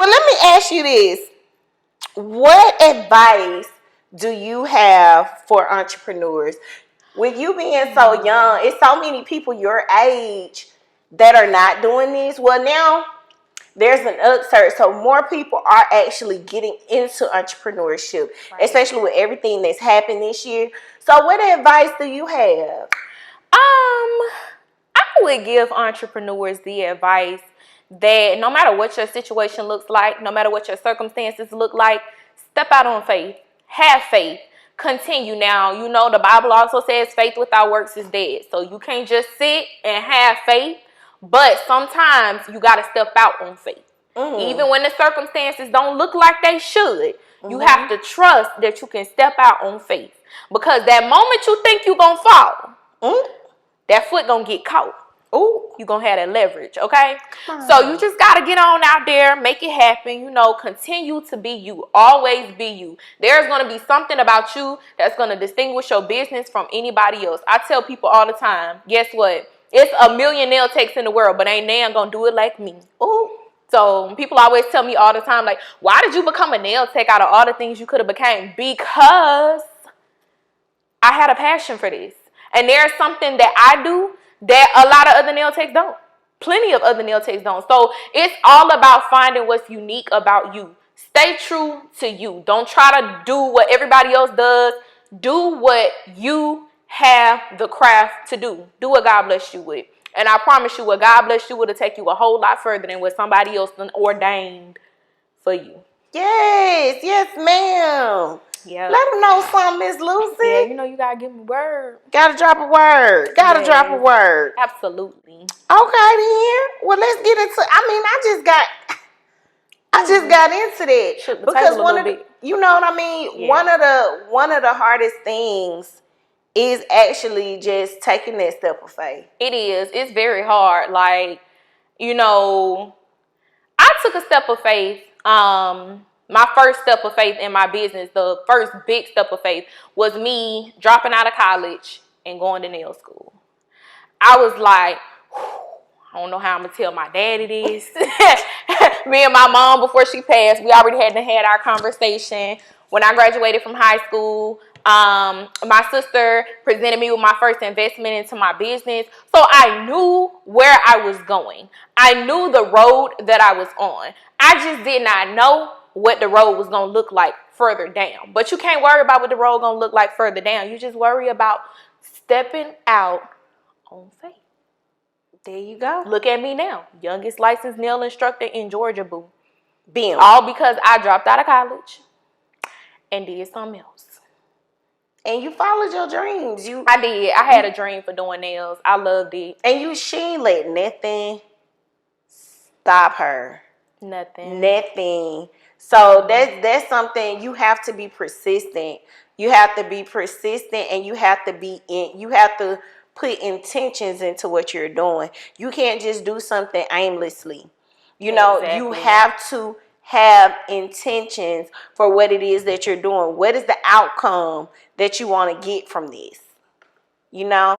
But let me ask you this. What advice do you have for entrepreneurs? With you being so young, it's so many people your age that are not doing this. Well, now there's an upsurge, so more people are actually getting into entrepreneurship, especially with everything that's happened this year. So what advice do you have? I would give entrepreneurs the advice that no matter what your situation looks like, no matter what your circumstances look like, step out on faith. Have faith. Continue. Now, you know the Bible also says faith without works is dead. So you can't just sit and have faith, but sometimes you got to step out on faith. Even when the circumstances don't look like they should, you have to trust that you can step out on faith. Because that moment you think you're going to fall, that foot going to get caught. You're going to have that leverage, okay? So you just got to get on out there, make it happen, you know, continue to be you. Always be you. There's going to be something about you that's going to distinguish your business from anybody else. I tell people all the time, guess what? It's a million nail techs in the world, but ain't none going to do it like me. So people always tell me all the time, like, why did you become a nail tech out of all the things you could have became? Because I had a passion for this. And there's something that I do that a lot of other nail techs don't. Plenty of other nail techs don't. So it's all about finding what's unique about you. Stay true to you. Don't try to do what everybody else does. Do what you have the craft to do. Do what God bless you with. And I promise you, what God bless you with will take you a whole lot further than what somebody else ordained for you. Yes, ma'am. Yeah. Let them know something, Miss Lucy. Yeah, you know you gotta give me a word. Gotta drop a word. Drop a word. Absolutely. Okay then. Well, let's get into. I just got into that because you know what I mean. Yeah. One of the hardest things is actually just taking that step of faith. It is. It's very hard. Like, you know, I took a step of faith. My first step of faith in my business, the first big step of faith, was me dropping out of college and going to nail school. I was like, I don't know how I'm going to tell my daddy this. Me and my mom, before she passed, we already had our conversation. When I graduated from high school, my sister presented me with my first investment into my business. So I knew where I was going. I knew the road that I was on. I just did not know what the road was going to look like further down. But you can't worry about what the road going to look like further down. You just worry about stepping out on faith. There you go. Look at me now. Youngest licensed nail instructor in Georgia, boo. Bam. All because I dropped out of college and did something else. And you followed your dreams. I did. I had a dream for doing nails. I loved it. And she ain't let nothing stop her. Nothing. So that's something you have to be persistent. You have to be persistent, and you have to put intentions into what you're doing. You can't just do something aimlessly. You know, you have to have intentions for what it is that you're doing. What is the outcome that you want to get from this? You know?